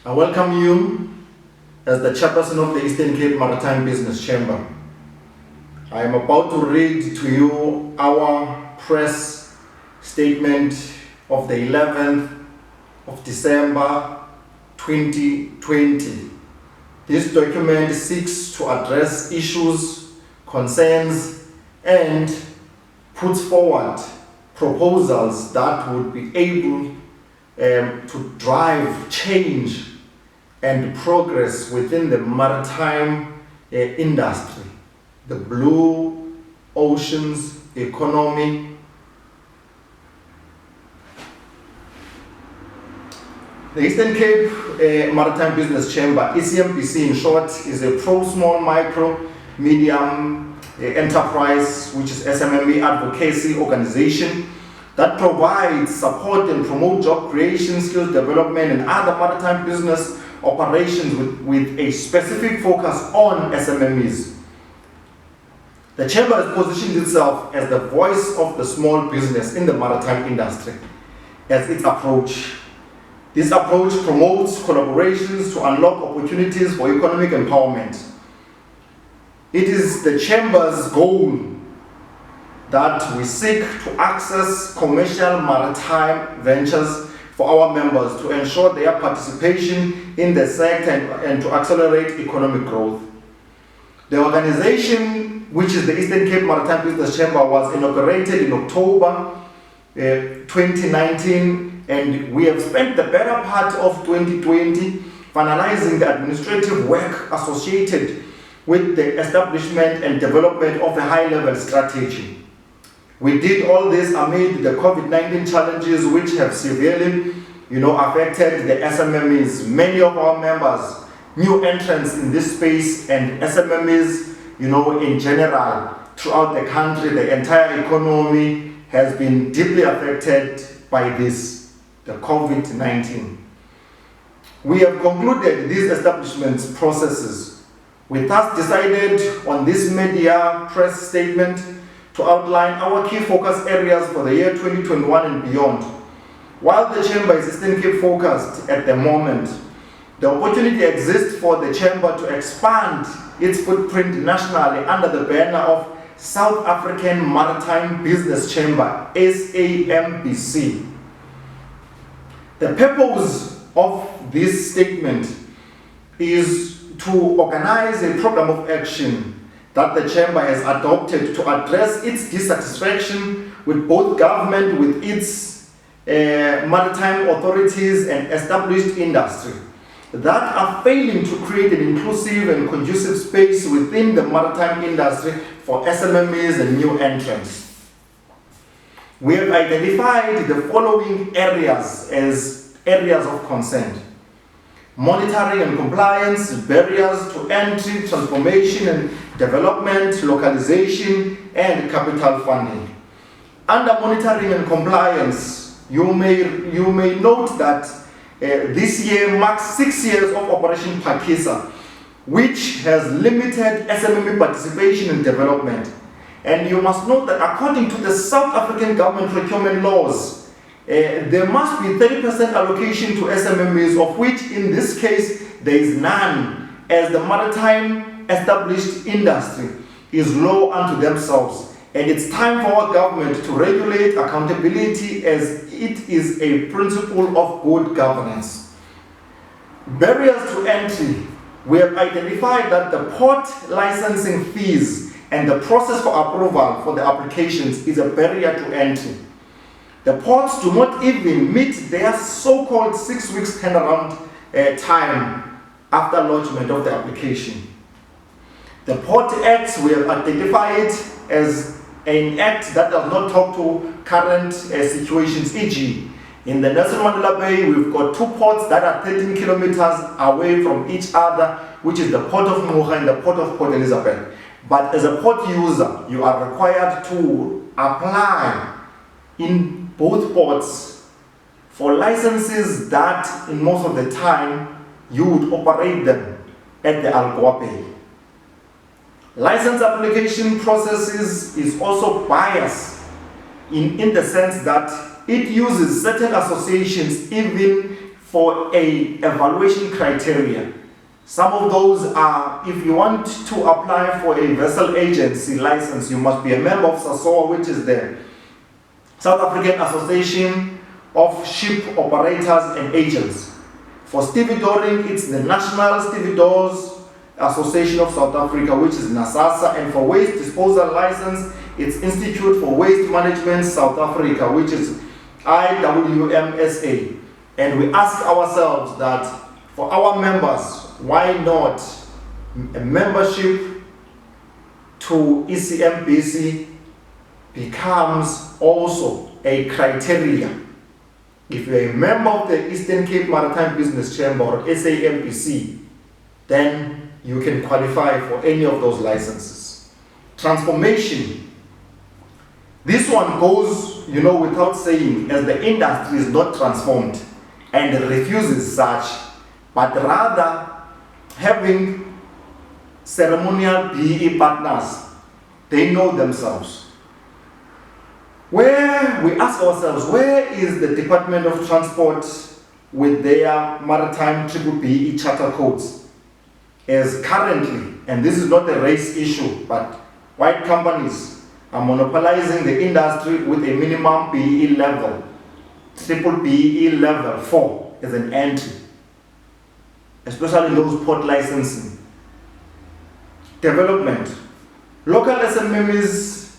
I welcome you as the chairperson of the Eastern Cape Maritime Business Chamber. I am about to read to you our press statement of the 11th of December 2020. This document seeks to address issues, concerns, and puts forward proposals that would be able to drive change and progress within the maritime industry, the blue oceans economy. The Eastern Cape Maritime Business Chamber, ECMBC in short, is a pro-small, micro, medium enterprise, which is SMME advocacy organization that provides support and promote job creation, skills development, and other maritime business operations with a specific focus on SMMEs. The Chamber has positioned itself as the voice of the small business in the maritime industry as its approach. This approach promotes collaborations to unlock opportunities for economic empowerment. It is the Chamber's goal that we seek to access commercial maritime ventures for our members to ensure their participation in the sector and to accelerate economic growth. The organization, which is the Eastern Cape Maritime Business Chamber, was inaugurated in October 2019, and we have spent the better part of 2020 finalising the administrative work associated with the establishment and development of a high-level strategy. We did all this amid the COVID-19 challenges which have severely, affected the SMMEs. Many of our members, new entrants in this space, and SMMEs, in general, throughout the country, the entire economy has been deeply affected by this, the COVID-19. We have concluded these establishments processes. We thus decided on this media press statement to outline our key focus areas for the year 2021 and beyond. While the Chamber is Eastern Cape focused at the moment, the opportunity exists for the Chamber to expand its footprint nationally under the banner of South African Maritime Business Chamber, SAMBC. The purpose of this statement is to organize a program of action that the Chamber has adopted to address its dissatisfaction with both government, with its maritime authorities and established industry that are failing to create an inclusive and conducive space within the maritime industry for SMMEs and new entrants. We have identified the following areas as areas of concern: monitoring and compliance, barriers to entry, transformation and development, localization, and capital funding. Under monitoring and compliance, you may note that this year marks 6 years of Operation Phakisa, which has limited SMME participation in development. And you must note that according to the South African government procurement laws, there must be 30% allocation to SMMEs, of which in this case there is none, as the maritime established industry is low unto themselves. And it's time for our government to regulate accountability, as it is a principle of good governance. Barriers to entry. We have identified that the port licensing fees and the process for approval for the applications is a barrier to entry. The ports do not even meet their so-called 6 weeks turnaround time after lodgement of the application. The Port Act, we have identified as an act that does not talk to current situations, e.g. in the Nelson Mandela Bay, we've got two ports that are 13 kilometers away from each other, which is the Port of Moga and the Port of Port Elizabeth. But as a port user, you are required to apply in both ports for licenses that, in most of the time, you would operate them at the Algoa Bay. License application processes is also biased in the sense that it uses certain associations even for a evaluation criteria. Some of those are, if you want to apply for a vessel agency license, you must be a member of SASOA, which is the South African Association of Ship Operators and Agents. For stevedoring, it's the National Stevedores Association of South Africa, which is NASASA, and for waste disposal license, it's Institute for Waste Management South Africa, which is IWMSA. And we ask ourselves that for our members, why not a membership to ECMBC becomes also a criteria. If you're a member of the Eastern Cape Maritime Business Chamber or SAMBC, then you can qualify for any of those licenses. Transformation. This one goes, without saying, as the industry is not transformed and refuses such, but rather having ceremonial BE partners, they know themselves. Where we ask ourselves, where is the Department of Transport with their maritime BBE charter codes? As currently, and this is not a race issue, but white companies are monopolizing the industry with a minimum BE level, BBE level 4 as an entry, especially those port licensing. Development. Local SMMEs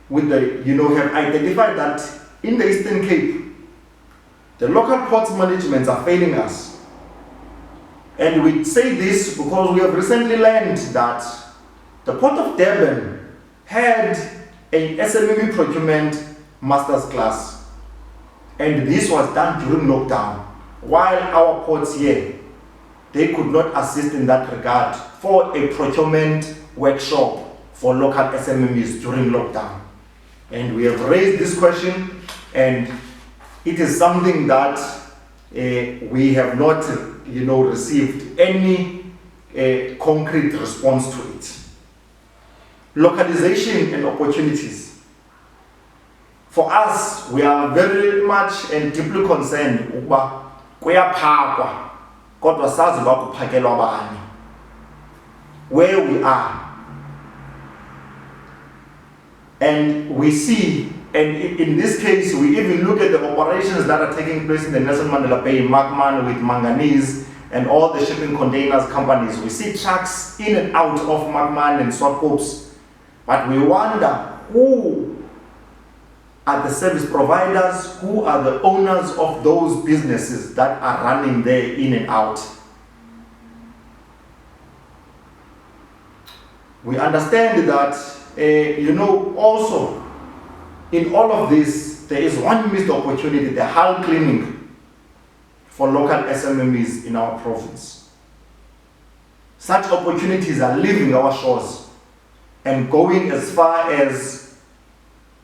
with the, have identified that in the Eastern Cape, the local ports managements are failing us. And we say this because we have recently learned that the Port of Durban had an SMME procurement master's class. And this was done during lockdown. While our ports here, they could not assist in that regard for a procurement workshop for local SMMEs during lockdown. And we have raised this question, and it is something that we have not received any concrete response to it. Localization and opportunities. For us, we are very much and deeply concerned uba kuyaphakwa kodwa sazi uba kuphakelwa bani. Where we are. And we see, and in this case, we even look at the operations that are taking place in the Nelson Mandela Bay, Magman with manganese, and all the shipping containers companies. We see trucks in and out of Magman and Swartkops, but we wonder who are the service providers, who are the owners of those businesses that are running there in and out. We understand that also in all of this, there is one missed opportunity, the hull cleaning for local SMMEs in our province. Such opportunities are leaving our shores and going as far as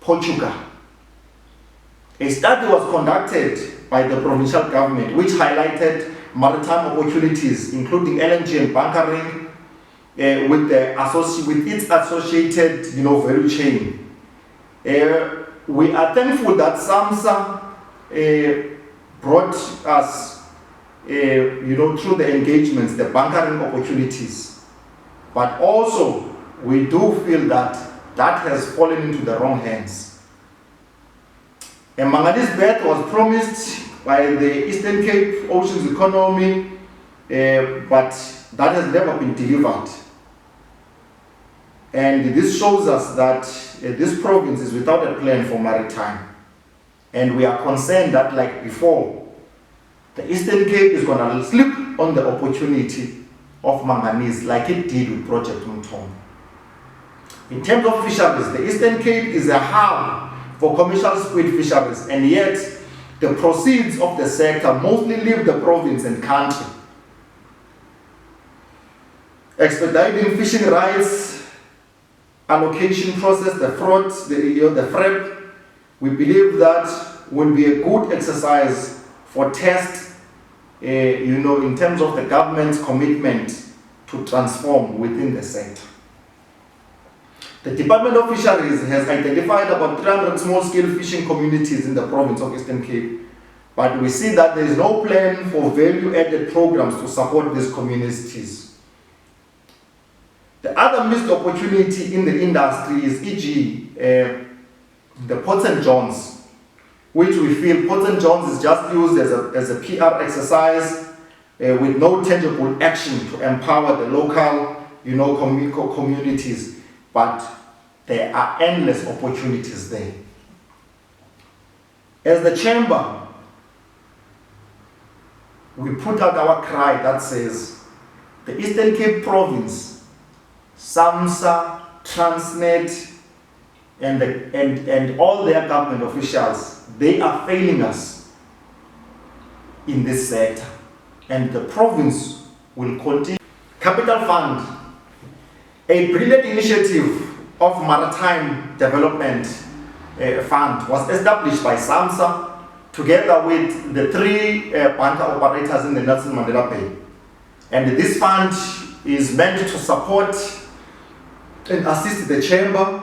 Portugal. A study was conducted by the provincial government which highlighted maritime opportunities, including LNG and bunkering, with its associated value chain. We are thankful that SAMSA brought us through the engagements the bunkering opportunities, but also we do feel that that has fallen into the wrong hands. A manganese bed was promised by the Eastern Cape Oceans Economy, but that has never been delivered. And this shows us that this province is without a plan for maritime. And we are concerned that, like before, the Eastern Cape is going to slip on the opportunity of manganese like it did with Project Mtom. In terms of fisheries, the Eastern Cape is a hub for commercial squid fisheries, and yet the proceeds of the sector mostly leave the province and country. Expediting fishing rights allocation process, the fraud, the FREP, we believe that will be a good exercise for test, in terms of the government's commitment to transform within the sector. The Department of Fisheries has identified about 300 small-scale fishing communities in the province of Eastern Cape, But we see that there is no plan for value-added programs to support these communities. The other missed opportunity in the industry is, e.g., the Port St. John's, which we feel Port St. John's is just used as a PR exercise with no tangible action to empower the local, communities. But there are endless opportunities there. As the chamber, we put out our cry that says the Eastern Cape Province, SAMSA, Transnet, and all their government officials, they are failing us in this sector, and the province will continue. Capital Fund, a brilliant initiative of Maritime Development Fund, was established by SAMSA together with the 3 bunker operators in the Nelson Mandela Bay. And this fund is meant to support and assist the chamber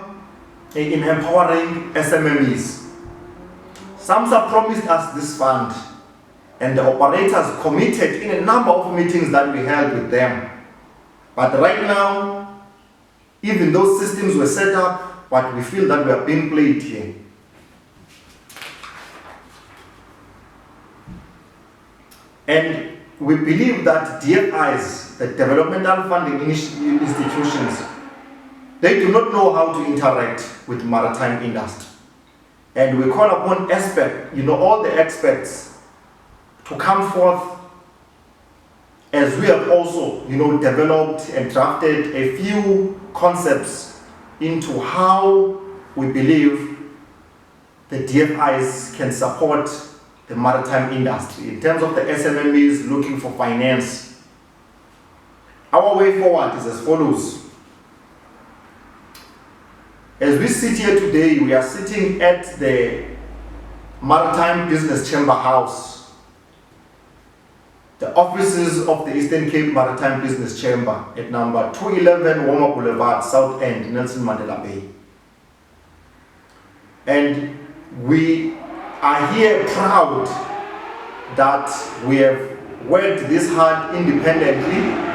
in empowering SMMEs. SAMSA promised us this fund, and the operators committed in a number of meetings that we held with them. But right now, even those systems were set up, but we feel that we are being played here. And we believe that DFIs, the developmental funding institutions, they do not know how to interact with maritime industry. And we call upon all the experts to come forth, as we have also, developed and drafted a few concepts into how we believe the DFIs can support the maritime industry in terms of the SMMEs looking for finance. Our way forward is as follows. As we sit here today, we are sitting at the Maritime Business Chamber House, the offices of the Eastern Cape Maritime Business Chamber at number 211 Woma Boulevard, South End, Nelson Mandela Bay. And we are here proud that we have worked this hard independently,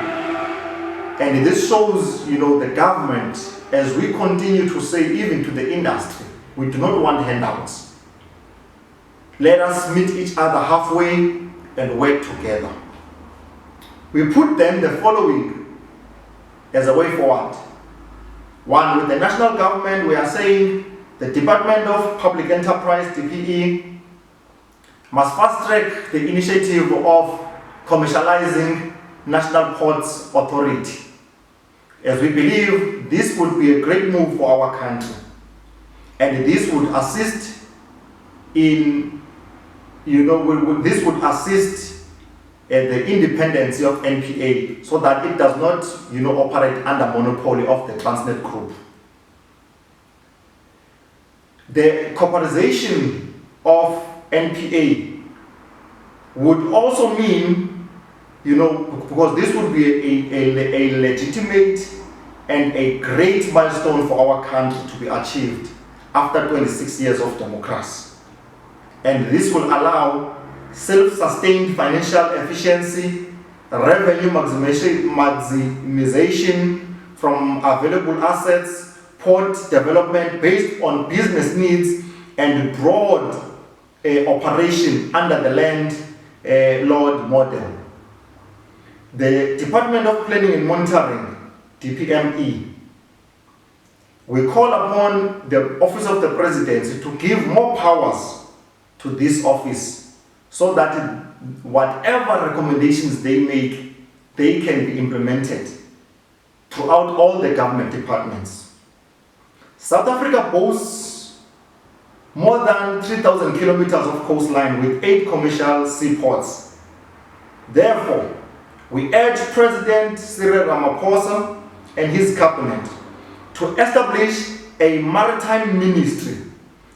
and this shows, the government, as we continue to say even to the industry, we do not want handouts. Let us meet each other halfway and work together. We put then the following as a way forward. One, with the national government, we are saying the Department of Public Enterprise, DPE, must fast-track the initiative of commercializing National Ports Authority, as we believe this would be a great move for our country. And this would assist in, this would assist the independence of NPA, so that it does not, operate under monopoly of the Transnet Group. The corporatization of NPA would also mean, because this would be a legitimate and a great milestone for our country to be achieved after 26 years of democracy. And this will allow self-sustained financial efficiency, revenue maximization from available assets, port development based on business needs, and broad operation under the landlord model. The Department of Planning and Monitoring, DPME, we call upon the Office of the Presidency to give more powers to this office, so that whatever recommendations they make, they can be implemented throughout all the government departments. South Africa boasts more than 3,000 kilometers of coastline with 8 commercial seaports. Therefore, we urge President Cyril Ramaphosa and his cabinet to establish a maritime ministry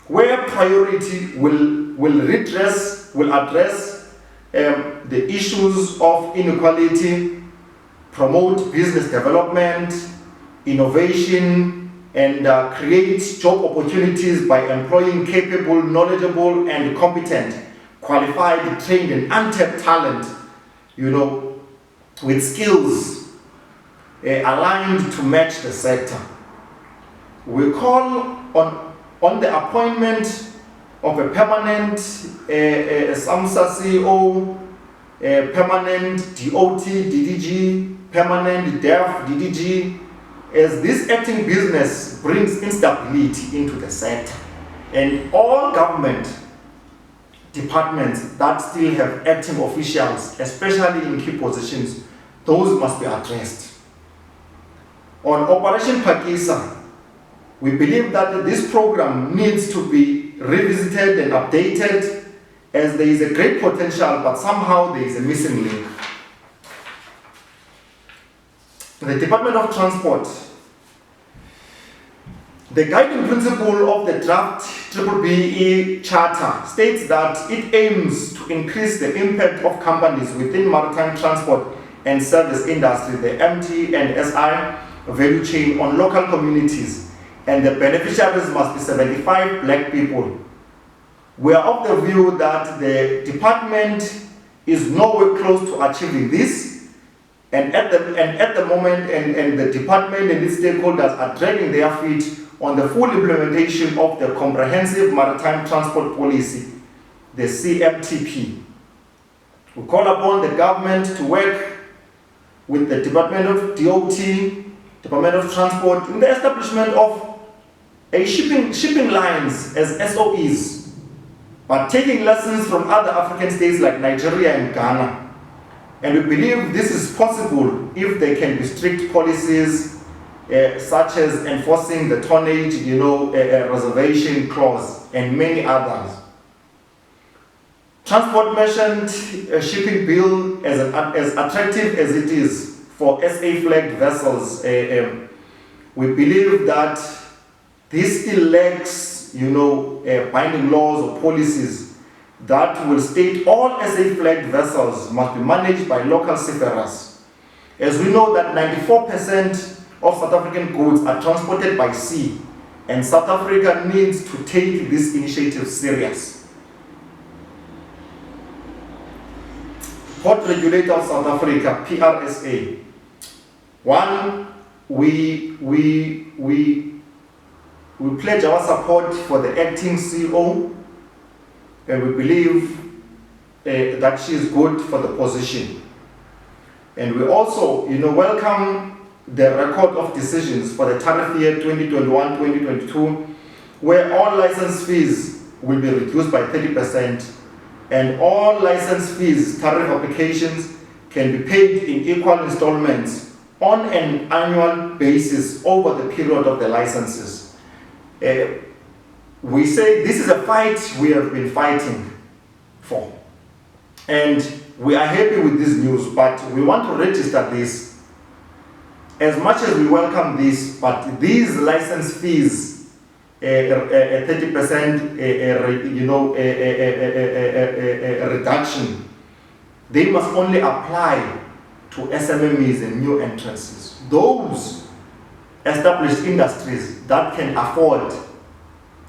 where priority will address the issues of inequality, promote business development, innovation, and create job opportunities by employing capable, knowledgeable, and competent, qualified, trained, and untapped talent, with skills aligned to match the sector. We call on the appointment of a permanent SAMBC CEO, permanent DOT DDG, permanent DEF DDG, as this acting business brings instability into the sector. And all government departments that still have acting officials, especially in key positions, those must be addressed. On Operation Pakisa, we believe that this program needs to be revisited and updated, as there is a great potential, but somehow there is a missing link. The Department of Transport. The guiding principle of the draft BBBE Charter states that it aims to increase the impact of companies within maritime transport and service industry, the MT and SI value chain, on local communities, and the beneficiaries must be 75 black people. We are of the view that the department is nowhere close to achieving this, and at the moment, and the department and its stakeholders are dragging their feet on the full implementation of the Comprehensive Maritime Transport Policy, the CMTP. We call upon the government to work with the Department of DOT, Department of Transport, in the establishment of shipping lines as SOEs, but taking lessons from other African states like Nigeria and Ghana. And we believe this is possible if there can be strict policies such as enforcing the tonnage, reservation clause, and many others. Transport merchant shipping bill, as attractive as it is for SA flagged vessels, we believe that this still lacks, binding laws or policies that will state all SA flagged vessels must be managed by local seafarers. As we know that 94% of South African goods are transported by sea, and South Africa needs to take this initiative serious. Port Regulator of South Africa, PRSA. One, we pledge our support for the acting CEO, and we believe that she is good for the position. And we also, welcome the record of decisions for the tariff year 2021-2022, where all license fees will be reduced by 30%, and all license fees, tariff applications, can be paid in equal installments on an annual basis over the period of the licenses. We say this is a fight we have been fighting for, and we are happy with this news, but we want to register this. As much as we welcome this, but these license fees, 30% reduction, they must only apply to SMMEs and new entrants. Those established industries that can afford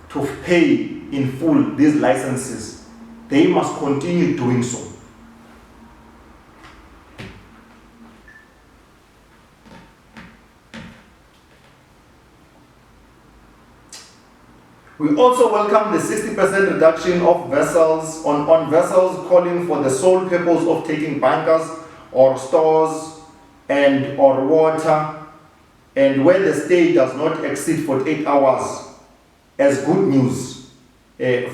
to pay in full these licenses, they must continue doing so. We also welcome the 60% reduction of vessels on vessels calling for the sole purpose of taking bunkers or stores and or water, and where the stay does not exceed 48 hours, as good news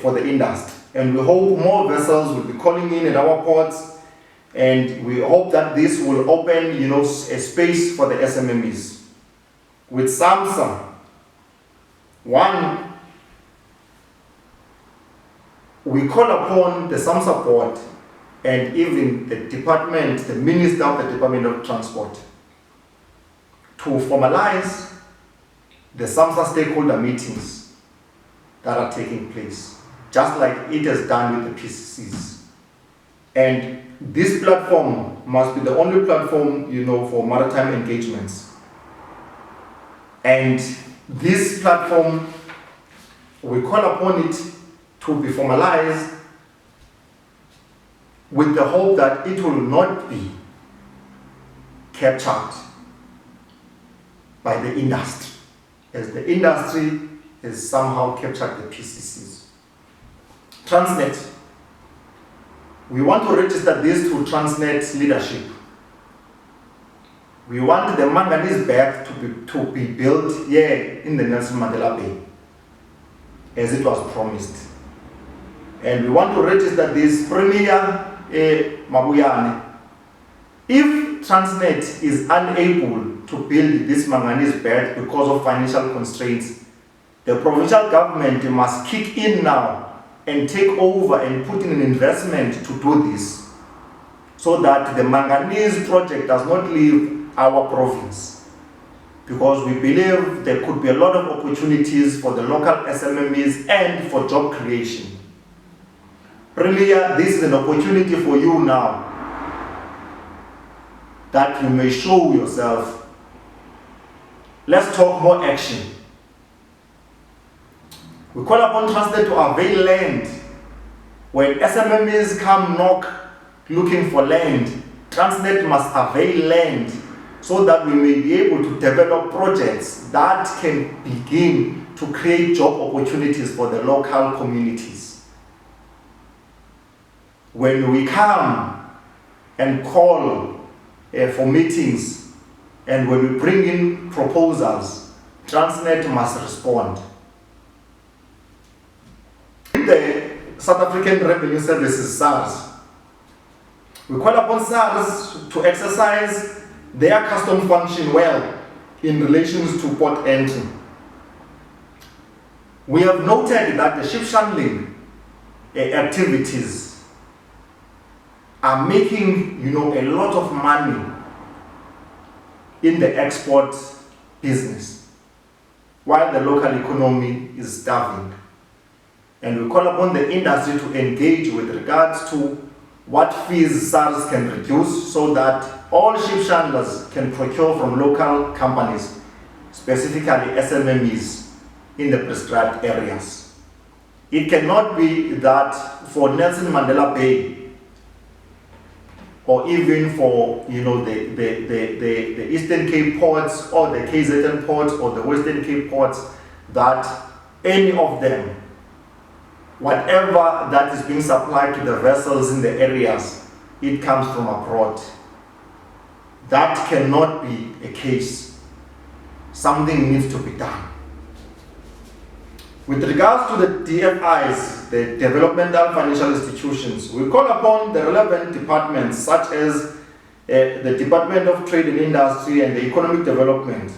for the industry. And we hope more vessels will be calling in at our ports, and we hope that this will open, a space for the SMMEs. With SAMBC, one, we call upon the SAMBC board and even the department, the Minister of the Department of Transport, to formalize the SAMBC stakeholder meetings that are taking place, just like it has done with the PCCs. And this platform must be the only platform, for maritime engagements. And this platform, we call upon it to be formalized with the hope that it will not be captured by the industry, as the industry has somehow captured the PCCs. Transnet. We want to register this to Transnet leadership. We want the manganese belt to be built here in the Nelson Mandela Bay, as it was promised. And we want to register this Premier Mabuyane. If Transnet is unable to build this manganese belt because of financial constraints, the provincial government must kick in now and take over and put in an investment to do this, so that the manganese project does not leave our province. Because we believe there could be a lot of opportunities for the local SMMEs and for job creation. Premier, this is an opportunity for you now, that you may show yourself. Let's talk more action. We call upon Transnet to avail land. When SMMEs come knock looking for land, Transnet must avail land so that we may be able to develop projects that can begin to create job opportunities for the local communities. When we come and call for meetings, and when we bring in proposals, Transnet must respond. The South African Revenue Services, SARS, we call upon SARS to exercise their custom function well in relation to port entry. We have noted that the ship handling activities are making, a lot of money in the export business, while the local economy is starving. And we call upon the industry to engage with regards to what fees SARS can reduce, so that all ship handlers can procure from local companies, specifically SMMEs, in the prescribed areas. It cannot be that for Nelson Mandela Bay, or even for the Eastern Cape ports, or the KZN ports, or the Western Cape ports, that any of them, whatever that is being supplied to the vessels in the areas, it comes from abroad. That cannot be a case. Something needs to be done. With regards to the DFIs, the developmental financial institutions, we call upon the relevant departments such as the Department of Trade and Industry and the Economic Development.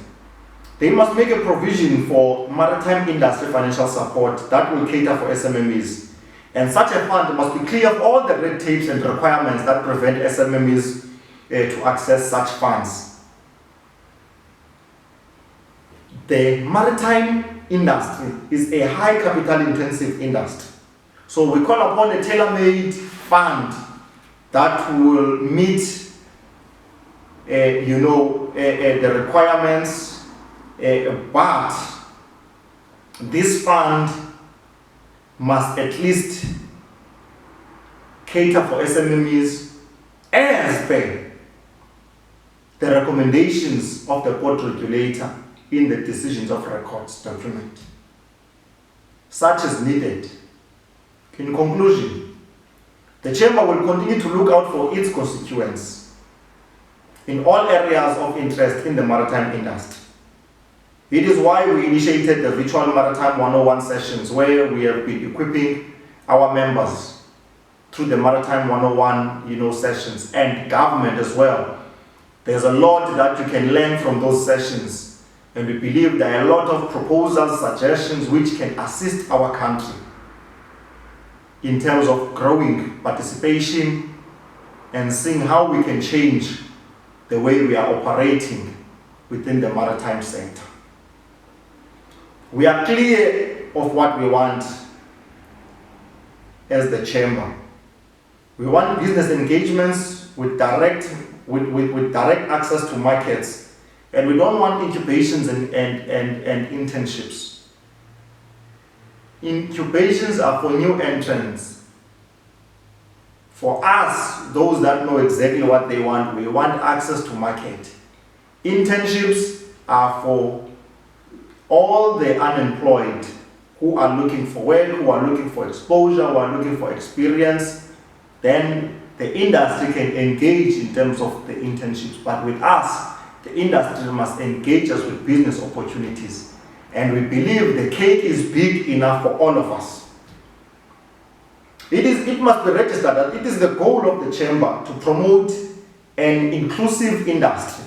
They must make a provision for maritime industry financial support that will cater for SMMEs. And such a fund must be clear of all the red tapes and requirements that prevent SMMEs to access such funds. The maritime industry is a high capital intensive industry. So we call upon a tailor-made fund that will meet the requirements, but this fund must at least cater for SMMEs as per the recommendations of the port regulator in the decisions of records document. Such is needed. In conclusion, the Chamber will continue to look out for its constituents in all areas of interest in the maritime industry. It is why we initiated the virtual Maritime 101 sessions, where we have been equipping our members through the Maritime 101 sessions, and government as well. There's a lot that you can learn from those sessions, and we believe there are a lot of proposals, suggestions which can assist our country in terms of growing participation and seeing how we can change the way we are operating within the maritime sector. We are clear of what we want as the Chamber. We want business engagements with direct access to markets, and we don't want incubations and internships. Incubations are for new entrants, For us, those that know exactly what they want, we want access to market. Internships are for all the unemployed who are looking for work, who are looking for exposure, who are looking for experience. Then the industry can engage in terms of the internships. But with us, the industry must engage us with business opportunities. And we believe the cake is big enough for all of us. It must be registered that it is the goal of the chamber to promote an inclusive industry.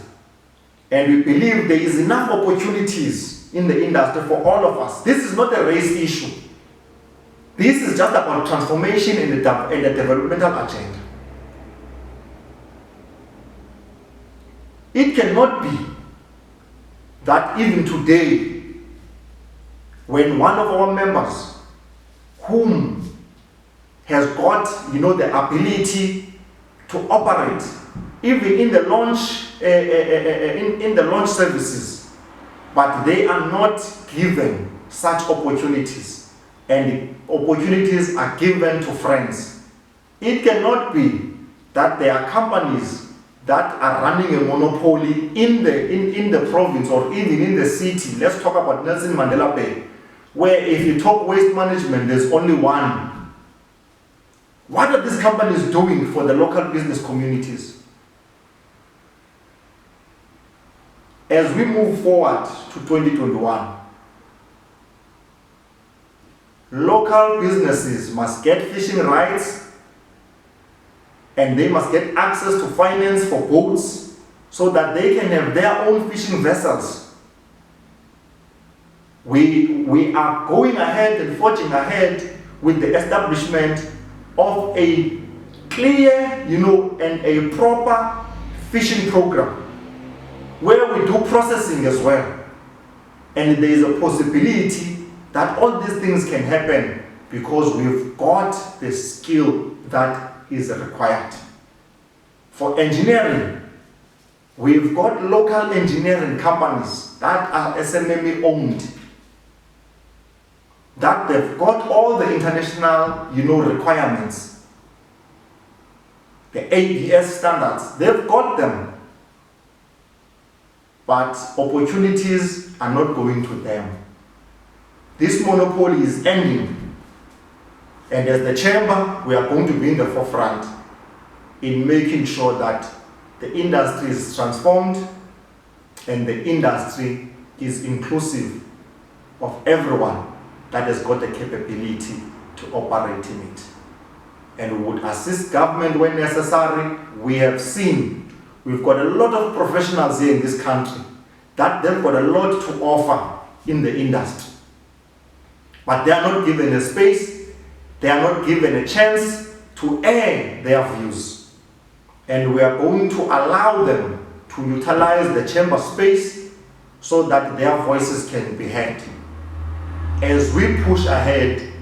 And we believe there is enough opportunities in the industry for all of us. This is not a race issue. This is just about transformation in the developmental agenda. It cannot be that even today, when one of our members, whom has got, the ability to operate, even in the launch, in the launch services, but they are not given such opportunities, and the opportunities are given to friends. It cannot be that there are companies that are running a monopoly in the province or even in the city. Let's talk about Nelson Mandela Bay, where if you talk waste management, there's only one. What are these companies doing for the local business communities? As we move forward to 2021, local businesses must get fishing rights, and they must get access to finance for boats so that they can have their own fishing vessels. We are going ahead and forging ahead with the establishment of a clear, and a proper fishing program where we do processing as well. And there is a possibility that all these things can happen because we've got the skill that is required. For engineering, we've got local engineering companies that are SMME owned, that they've got all the international, requirements, the ABS standards, they've got them. But opportunities are not going to them. This monopoly is ending. And as the chamber, we are going to be in the forefront in making sure that the industry is transformed and the industry is inclusive of everyone that has got the capability to operate in it. And we would assist government when necessary. We have seen, we've got a lot of professionals here in this country that they've got a lot to offer in the industry. But they are not given a space, they are not given a chance to air their views. And we are going to allow them to utilize the chamber space so that their voices can be heard. As we push ahead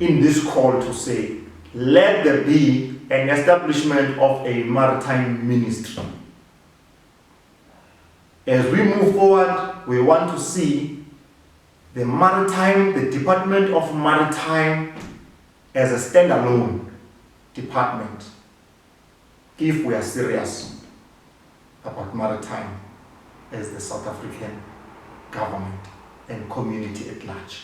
in this call to say, let there be an establishment of a maritime ministry. As we move forward, we want to see the Department of Maritime as a standalone department, if we are serious about maritime as the South African government and community at large.